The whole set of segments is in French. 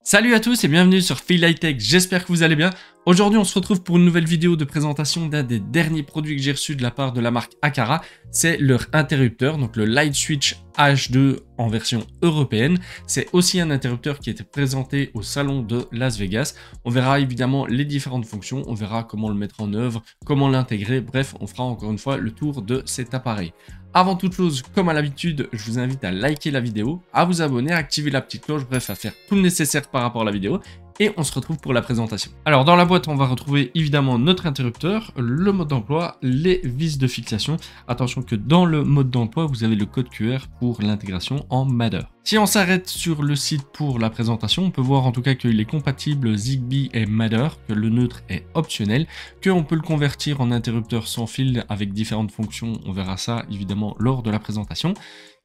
Salut à tous et bienvenue sur Phil High Tech, j'espère que vous allez bien. Aujourd'hui on se retrouve pour une nouvelle vidéo de présentation d'un des derniers produits que j'ai reçus de la part de la marque Aqara. C'est leur interrupteur, donc le Light Switch H2 en version européenne. C'est aussi un interrupteur qui a été présenté au salon de Las Vegas. On verra évidemment les différentes fonctions, on verra comment le mettre en œuvre, comment l'intégrer, bref on fera encore une fois le tour de cet appareil. Avant toute chose, comme à l'habitude, je vous invite à liker la vidéo, à vous abonner, à activer la petite cloche, bref, à faire tout le nécessaire par rapport à la vidéo. Et on se retrouve pour la présentation. Alors dans la boîte, on va retrouver évidemment notre interrupteur, le mode d'emploi, les vis de fixation. Attention que dans le mode d'emploi, vous avez le code QR pour l'intégration en Matter. Si on s'arrête sur le site pour la présentation, on peut voir en tout cas qu'il est compatible Zigbee et Matter, que le neutre est optionnel, qu'on peut le convertir en interrupteur sans fil avec différentes fonctions. On verra ça évidemment lors de la présentation.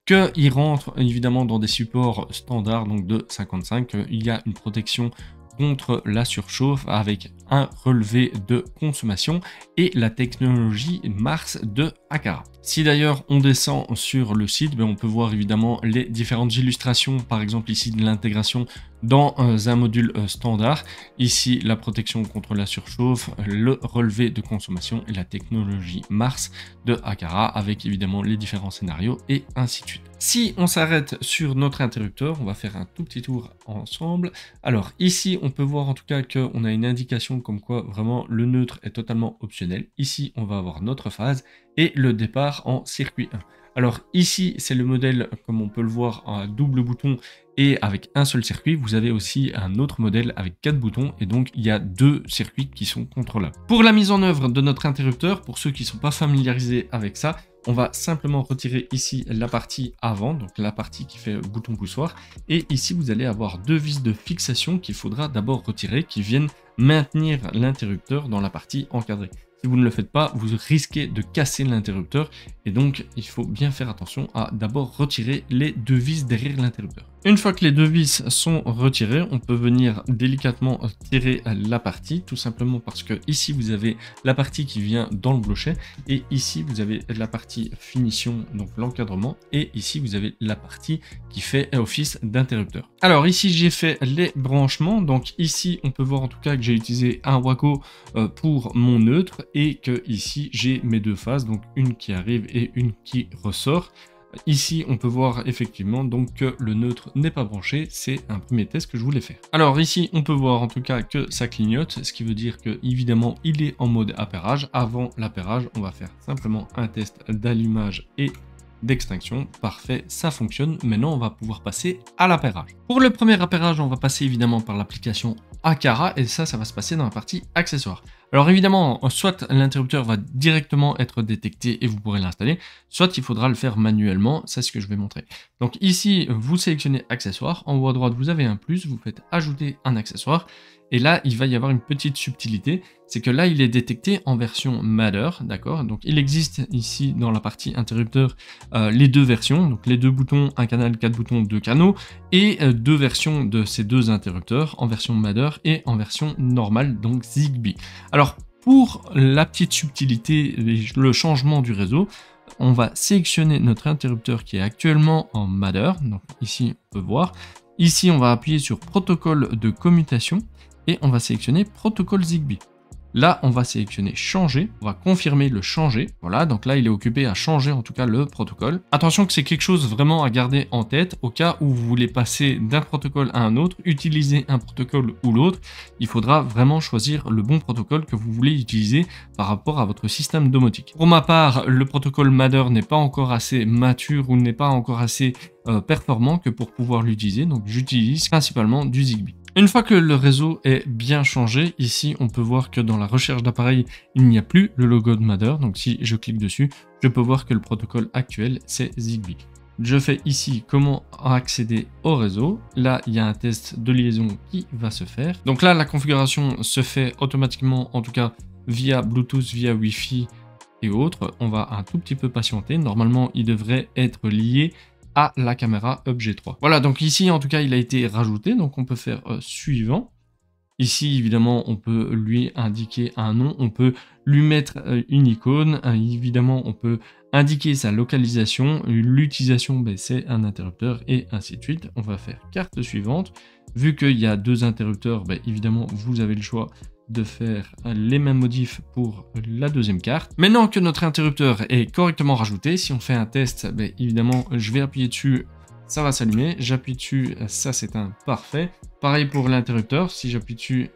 Qu'il rentre évidemment dans des supports standards, donc de 55. Il y a une protection contre la surchauffe avec un relevé de consommation et la technologie Mars de Aqara. Si d'ailleurs on descend sur le site, on peut voir évidemment les différentes illustrations, par exemple ici de l'intégration dans un module standard, ici la protection contre la surchauffe, le relevé de consommation et la technologie Mars de Aqara avec évidemment les différents scénarios et ainsi de suite. Si on s'arrête sur notre interrupteur, on va faire un tout petit tour ensemble. Alors ici on peut voir en tout cas qu'on a une indication comme quoi vraiment le neutre est totalement optionnel. Ici on va avoir notre phase et le départ en circuit 1. Alors ici c'est le modèle comme on peut le voir à double bouton et avec un seul circuit. Vous avez aussi un autre modèle avec 4 boutons et donc il y a 2 circuits qui sont contrôlables. Pour la mise en œuvre de notre interrupteur, pour ceux qui ne sont pas familiarisés avec ça, on va simplement retirer ici la partie avant, donc la partie qui fait bouton poussoir. Et ici, vous allez avoir 2 vis de fixation qu'il faudra d'abord retirer, qui viennent maintenir l'interrupteur dans la partie encadrée. Si vous ne le faites pas, vous risquez de casser l'interrupteur. Et donc, il faut bien faire attention à d'abord retirer les 2 vis derrière l'interrupteur. Une fois que les 2 vis sont retirées, on peut venir délicatement tirer la partie, tout simplement parce que ici vous avez la partie qui vient dans le blochet et ici vous avez la partie finition, donc l'encadrement, et ici vous avez la partie qui fait office d'interrupteur. Alors ici j'ai fait les branchements, donc ici on peut voir en tout cas que j'ai utilisé un Waco pour mon neutre et que ici j'ai mes 2 phases, donc une qui arrive et une qui ressort. Ici, on peut voir effectivement donc que le neutre n'est pas branché, c'est un premier test que je voulais faire. Alors ici, on peut voir en tout cas que ça clignote, ce qui veut dire que évidemment, il est en mode appairage. Avant l'appairage, on va faire simplement un test d'allumage et d'extinction. Parfait, ça fonctionne. Maintenant, on va pouvoir passer à l'appairage. Pour le premier appairage, on va passer évidemment par l'application Aqara et ça va se passer dans la partie accessoires. Alors évidemment, soit l'interrupteur va directement être détecté et vous pourrez l'installer, soit il faudra le faire manuellement, c'est ce que je vais montrer. Donc ici, vous sélectionnez accessoires, en haut à droite, vous avez un plus, vous faites ajouter un accessoire, et là, il va y avoir une petite subtilité, c'est que là, il est détecté en version Matter, d'accord? Donc il existe ici dans la partie interrupteur les 2 versions, donc les 2 boutons, un canal, 4 boutons, 2 canaux, et 2 versions de ces 2 interrupteurs en version Matter et en version normale, donc Zigbee. Alors pour la petite subtilité, le changement du réseau, on va sélectionner notre interrupteur qui est actuellement en Matter, donc ici on peut voir. Ici on va appuyer sur protocole de commutation et on va sélectionner protocole Zigbee. Là, on va sélectionner changer, on va confirmer le changer. Voilà, donc là, il est occupé à changer en tout cas le protocole. Attention que c'est quelque chose vraiment à garder en tête au cas où vous voulez passer d'un protocole à un autre, utiliser un protocole ou l'autre. Il faudra vraiment choisir le bon protocole que vous voulez utiliser par rapport à votre système domotique. Pour ma part, le protocole Matter n'est pas encore assez mature ou n'est pas encore assez performant que pour pouvoir l'utiliser. Donc, j'utilise principalement du Zigbee. Une fois que le réseau est bien changé, ici on peut voir que dans la recherche d'appareil, il n'y a plus le logo de Matter. Donc si je clique dessus, je peux voir que le protocole actuel, c'est Zigbee. Je fais ici comment accéder au réseau. Là, il y a un test de liaison qui va se faire. Donc là, la configuration se fait automatiquement, en tout cas via Bluetooth, via Wi-Fi et autres. On va un tout petit peu patienter. Normalement, il devrait être lié à la caméra Hub G3. Voilà, donc ici en tout cas il a été rajouté, donc on peut faire suivant. Ici, évidemment, on peut lui indiquer un nom, on peut lui mettre une icône, évidemment, on peut indiquer sa localisation, l'utilisation, ben, c'est un interrupteur et ainsi de suite. On va faire carte suivante. Vu qu'il y a 2 interrupteurs, ben, évidemment, vous avez le choix de faire les mêmes modifs pour la deuxième carte. Maintenant que notre interrupteur est correctement rajouté, si on fait un test, ben, évidemment, je vais appuyer dessus, ça va s'allumer. J'appuie dessus, ça s'éteint, parfait. Pareil pour l'interrupteur, si j'appuie dessus,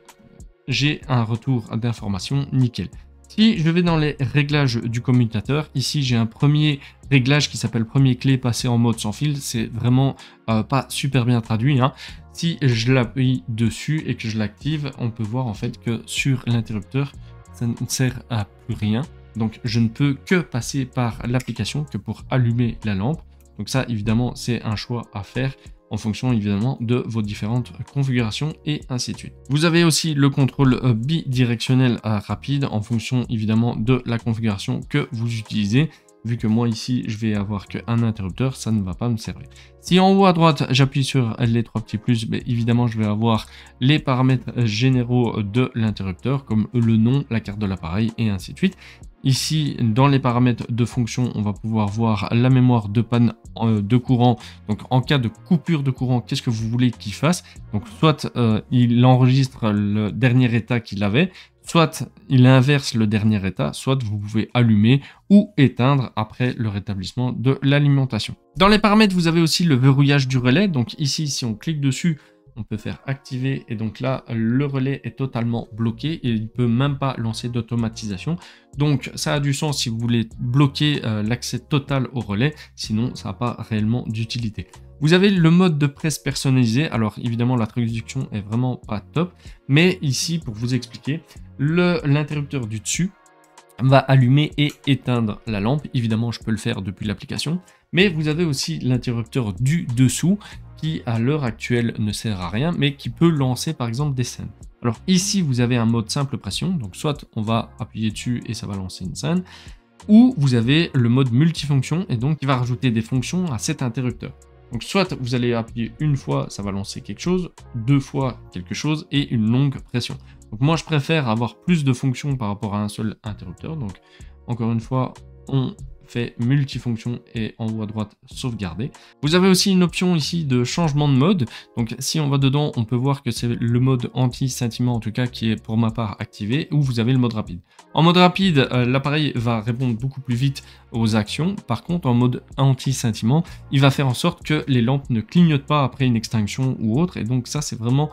j'ai un retour d'information, nickel. Si je vais dans les réglages du commutateur, ici j'ai un premier réglage qui s'appelle premier clé passer en mode sans fil. C'est vraiment pas super bien traduit, hein. Si je l'appuie dessus et que je l'active, on peut voir en fait que sur l'interrupteur, ça ne sert à plus rien. Donc je ne peux que passer par l'application que pour allumer la lampe. Donc ça évidemment c'est un choix à faire en fonction évidemment de vos différentes configurations et ainsi de suite. Vous avez aussi le contrôle bidirectionnel rapide en fonction évidemment de la configuration que vous utilisez. Vu que moi ici je vais avoir qu'un interrupteur, ça ne va pas me servir. Si en haut à droite j'appuie sur les 3 petits plus, ben, évidemment je vais avoir les paramètres généraux de l'interrupteur comme le nom, la carte de l'appareil et ainsi de suite. Ici, dans les paramètres de fonction, on va pouvoir voir la mémoire de panne de courant. Donc, en cas de coupure de courant, qu'est-ce que vous voulez qu'il fasse? Donc, soit il enregistre le dernier état qu'il avait, soit il inverse le dernier état, soit vous pouvez allumer ou éteindre après le rétablissement de l'alimentation. Dans les paramètres, vous avez aussi le verrouillage du relais. Donc, ici, si on clique dessus, on peut faire activer et donc là le relais est totalement bloqué et il ne peut même pas lancer d'automatisation. Donc ça a du sens si vous voulez bloquer l'accès total au relais, sinon ça n'a pas réellement d'utilité. Vous avez le mode de presse personnalisé. Alors évidemment la traduction est vraiment pas top, mais ici pour vous expliquer, l'interrupteur du dessus va allumer et éteindre la lampe. Évidemment je peux le faire depuis l'application, mais vous avez aussi l'interrupteur du dessous qui à l'heure actuelle ne sert à rien, mais qui peut lancer par exemple des scènes. Alors ici, vous avez un mode simple pression, donc soit on va appuyer dessus et ça va lancer une scène, ou vous avez le mode multifonction, et donc il va rajouter des fonctions à cet interrupteur. Donc soit vous allez appuyer une fois, ça va lancer quelque chose, 2 fois quelque chose, et une longue pression. Donc moi je préfère avoir plus de fonctions par rapport à un seul interrupteur, donc encore une fois, on fait multifonction et en haut à droite sauvegarder. Vous avez aussi une option ici de changement de mode. Donc si on va dedans, on peut voir que c'est le mode anti-scintillement en tout cas qui est pour ma part activé, ou vous avez le mode rapide. En mode rapide, l'appareil va répondre beaucoup plus vite aux actions. Par contre, en mode anti-scintillement, il va faire en sorte que les lampes ne clignotent pas après une extinction ou autre. Et donc ça, c'est vraiment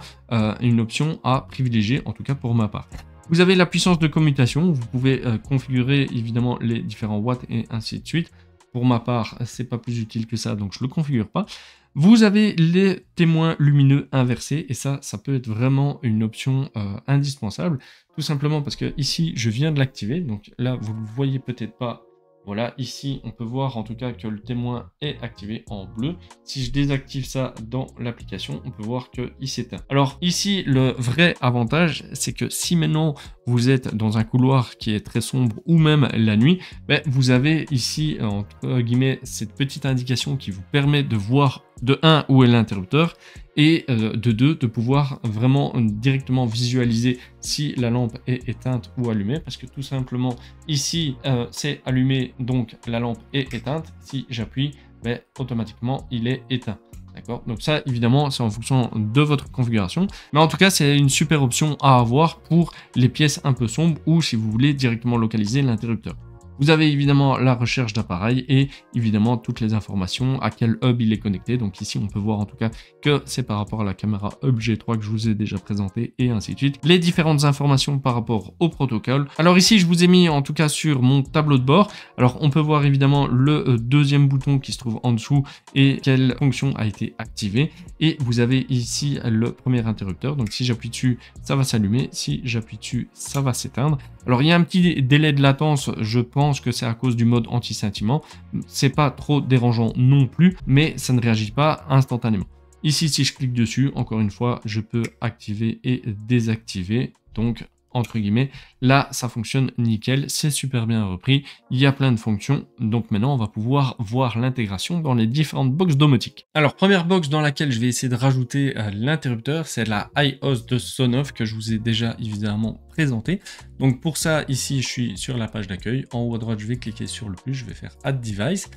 une option à privilégier, en tout cas pour ma part. Vous avez la puissance de commutation, vous pouvez configurer évidemment les différents watts et ainsi de suite. Pour ma part, c'est pas plus utile que ça, donc je le configure pas. Vous avez les témoins lumineux inversés et ça peut être vraiment une option indispensable. Tout simplement parce que ici, je viens de l'activer, donc là, vous le voyez peut-être pas. Voilà, ici, on peut voir en tout cas que le témoin est activé en bleu. Si je désactive ça dans l'application, on peut voir qu'il s'éteint. Alors ici, le vrai avantage, c'est que si maintenant vous êtes dans un couloir qui est très sombre ou même la nuit, ben, vous avez ici, entre guillemets, cette petite indication qui vous permet de voir de 1 où est l'interrupteur et de 2 de pouvoir vraiment directement visualiser si la lampe est éteinte ou allumée, parce que tout simplement ici c'est allumé, donc la lampe est éteinte. Si j'appuie, ben, automatiquement il est éteint. D'accord, donc ça évidemment c'est en fonction de votre configuration, mais en tout cas c'est une super option à avoir pour les pièces un peu sombres ou si vous voulez directement localiser l'interrupteur. Vous avez évidemment la recherche d'appareil et évidemment toutes les informations, à quel hub il est connecté. Donc ici, on peut voir en tout cas que c'est par rapport à la caméra Hub G3 que je vous ai déjà présenté et ainsi de suite. Les différentes informations par rapport au protocole. Alors ici, je vous ai mis en tout cas sur mon tableau de bord. Alors on peut voir évidemment le deuxième bouton qui se trouve en dessous et quelle fonction a été activée. Et vous avez ici le premier interrupteur. Donc si j'appuie dessus, ça va s'allumer. Si j'appuie dessus, ça va s'éteindre. Alors il y a un petit délai de latence, je pense que c'est à cause du mode anti-scintillement. C'est pas trop dérangeant non plus, mais ça ne réagit pas instantanément. Ici, si je clique dessus, encore une fois, je peux activer et désactiver. Donc entre guillemets. Là, ça fonctionne nickel, c'est super bien repris, il y a plein de fonctions. Donc maintenant, on va pouvoir voir l'intégration dans les différentes boxes domotiques. Alors, première box dans laquelle je vais essayer de rajouter l'interrupteur, c'est la iHost de Sonoff que je vous ai déjà évidemment présenté. Donc pour ça, ici, je suis sur la page d'accueil. En haut à droite, je vais cliquer sur le plus, je vais faire Add Device.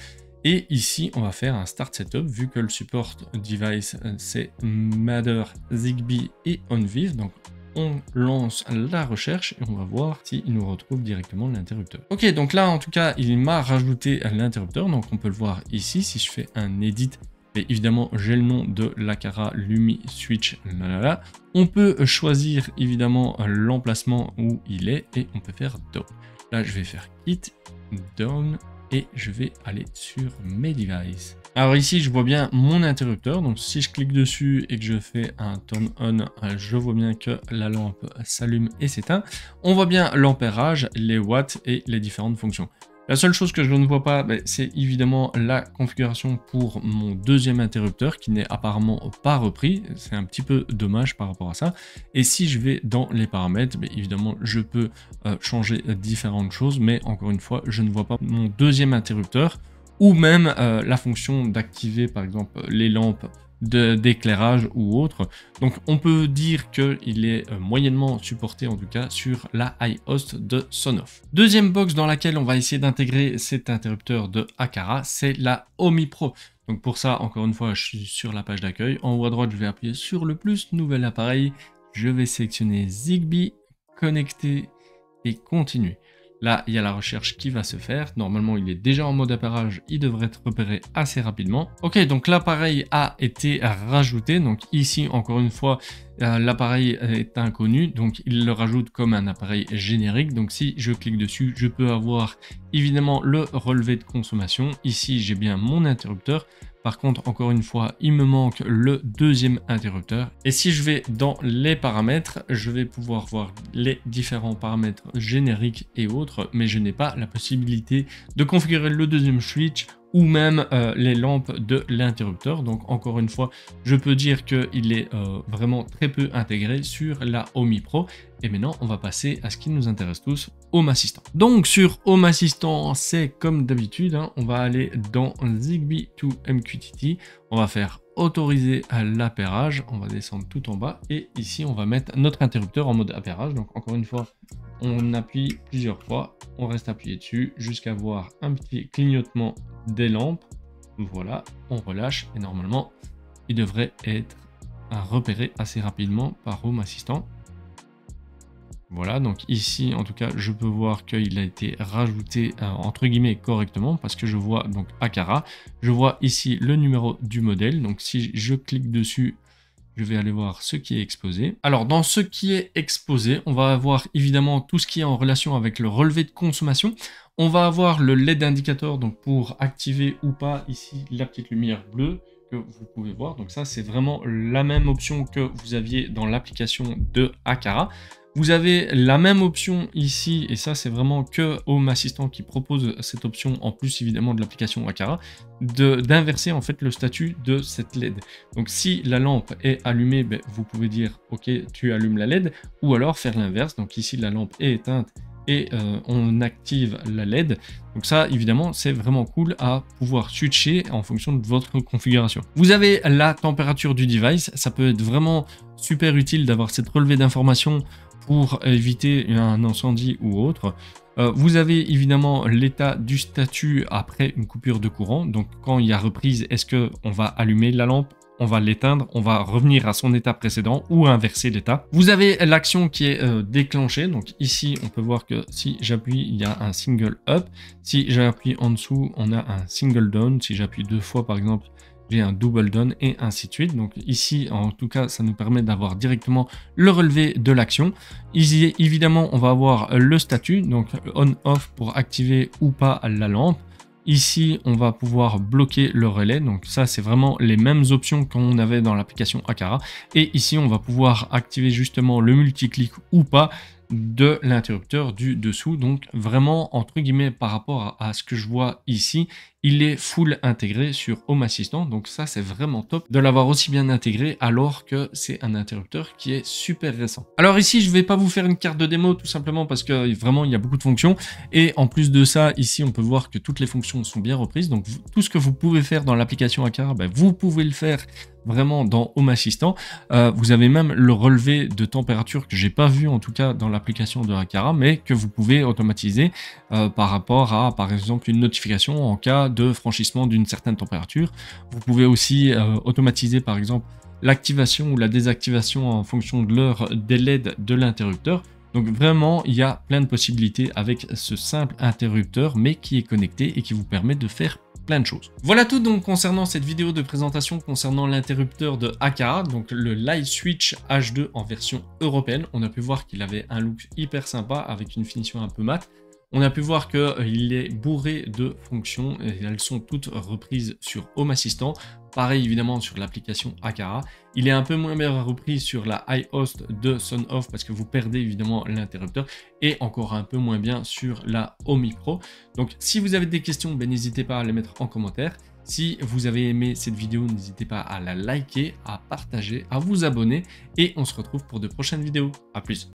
Et ici, on va faire un Start Setup, vu que le support device, c'est Matter, Zigbee et OnViv. Donc, on lance la recherche et on va voir s'il nous retrouve directement l'interrupteur. Ok, donc là, en tout cas, il m'a rajouté l'interrupteur. Donc, on peut le voir ici. Si je fais un edit, et évidemment, j'ai le nom de l'Aqara Lumi Switch. Lalala. On peut choisir, évidemment, l'emplacement où il est et on peut faire Down. Là, je vais faire Hit, Down. Et je vais aller sur mes devices. Alors ici, je vois bien mon interrupteur. Donc si je clique dessus et que je fais un turn on, je vois bien que la lampe s'allume et s'éteint. On voit bien l'ampérage, les watts et les différentes fonctions. La seule chose que je ne vois pas, c'est évidemment la configuration pour mon deuxième interrupteur qui n'est apparemment pas repris. C'est un petit peu dommage par rapport à ça. Et si je vais dans les paramètres, évidemment, je peux changer différentes choses. Mais encore une fois, je ne vois pas mon deuxième interrupteur ou même la fonction d'activer par exemple les lampes d'éclairage ou autre. Donc on peut dire qu'il est moyennement supporté en tout cas sur la iHost de Sonoff. Deuxième box dans laquelle on va essayer d'intégrer cet interrupteur de Aqara, c'est la Omi Pro. Donc pour ça, encore une fois, je suis sur la page d'accueil. En haut à droite, je vais appuyer sur le plus, nouvel appareil. Je vais sélectionner Zigbee, connecter et continuer. Là, il y a la recherche qui va se faire. Normalement, il est déjà en mode appairage. Il devrait être repéré assez rapidement. Ok, donc l'appareil a été rajouté. Donc ici, encore une fois, l'appareil est inconnu. Donc il le rajoute comme un appareil générique. Donc si je clique dessus, je peux avoir évidemment le relevé de consommation. Ici, j'ai bien mon interrupteur. Par contre, encore une fois, il me manque le deuxième interrupteur. Et si je vais dans les paramètres, je vais pouvoir voir les différents paramètres génériques et autres, mais je n'ai pas la possibilité de configurer le deuxième switch ou même les lampes de l'interrupteur. Donc encore une fois, je peux dire qu'il est vraiment très peu intégré sur la Omi Pro. Et maintenant, on va passer à ce qui nous intéresse tous, Home Assistant. Donc sur Home Assistant, c'est comme d'habitude, on va aller dans Zigbee to MQTT, on va faire autoriser à l'appairage, on va descendre tout en bas et ici on va mettre notre interrupteur en mode appairage. Donc encore une fois, on appuie plusieurs fois, on reste appuyé dessus jusqu'à voir un petit clignotement des lampes. Voilà, on relâche et normalement il devrait être repéré assez rapidement par Home Assistant. Voilà, donc ici en tout cas je peux voir qu'il a été rajouté entre guillemets correctement parce que je vois donc Aqara, je vois ici le numéro du modèle. Donc si je clique dessus, je vais aller voir ce qui est exposé. Alors dans ce qui est exposé, on va avoir évidemment tout ce qui est en relation avec le relevé de consommation. On va avoir le LED indicateur donc pour activer ou pas ici la petite lumière bleue que vous pouvez voir. Donc ça c'est vraiment la même option que vous aviez dans l'application de Aqara. Vous avez la même option ici, et ça c'est vraiment que Home Assistant qui propose cette option, en plus évidemment de l'application Aqara, d'inverser en fait le statut de cette LED. Donc si la lampe est allumée, vous pouvez dire ok tu allumes la LED, ou alors faire l'inverse. Donc ici la lampe est éteinte et on active la LED. Donc ça évidemment c'est vraiment cool à pouvoir switcher en fonction de votre configuration. Vous avez la température du device, ça peut être vraiment super utile d'avoir cette relevée d'informations pour éviter un incendie ou autre. Vous avez évidemment l'état du statut après une coupure de courant. Donc quand il y a reprise, est-ce qu'on va allumer la lampe, on va l'éteindre, on va revenir à son état précédent ou inverser l'état. Vous avez l'action qui est déclenchée. Donc ici, on peut voir que si j'appuie, il y a un single up. Si j'appuie en dessous, on a un single down. Si j'appuie deux fois, par exemple, j'ai un double down et ainsi de suite. Donc ici, en tout cas, ça nous permet d'avoir directement le relevé de l'action. Ici, évidemment, on va avoir le statut, donc on-off pour activer ou pas la lampe. Ici, on va pouvoir bloquer le relais. Donc ça, c'est vraiment les mêmes options qu'on avait dans l'application Aqara. Et ici, on va pouvoir activer justement le multiclic ou pas. de l'interrupteur du dessous. Donc vraiment, entre guillemets, par rapport à ce que je vois ici, il est full intégré sur Home Assistant. Donc ça, c'est vraiment top de l'avoir aussi bien intégré alors que c'est un interrupteur qui est super récent. Alors ici, je vais pas vous faire une carte de démo tout simplement parce que vraiment, il y a beaucoup de fonctions. Et en plus de ça, ici, on peut voir que toutes les fonctions sont bien reprises. Donc tout ce que vous pouvez faire dans l'application Aqara, ben, vous pouvez le faire vraiment dans Home Assistant. Vous avez même le relevé de température que j'ai pas vu en tout cas dans l'application de Aqara, mais que vous pouvez automatiser par rapport à par exemple une notification en cas de franchissement d'une certaine température. Vous pouvez aussi automatiser par exemple l'activation ou la désactivation en fonction de l'heure des LED de l'interrupteur. Donc vraiment, il y a plein de possibilités avec ce simple interrupteur, mais qui est connecté et qui vous permet de faire plein de choses. Voilà tout donc concernant cette vidéo de présentation concernant l'interrupteur de Aqara, donc le Light Switch H2 en version européenne. On a pu voir qu'il avait un look hyper sympa avec une finition un peu mate. On a pu voir qu'il est bourré de fonctions et elles sont toutes reprises sur Home Assistant. Pareil évidemment sur l'application Aqara. Il est un peu moins bien repris sur la iHost de Sonoff parce que vous perdez évidemment l'interrupteur et encore un peu moins bien sur la Omi Pro. Donc si vous avez des questions, n'hésitez pas à les mettre en commentaire. Si vous avez aimé cette vidéo, n'hésitez pas à la liker, à partager, à vous abonner et on se retrouve pour de prochaines vidéos. À plus.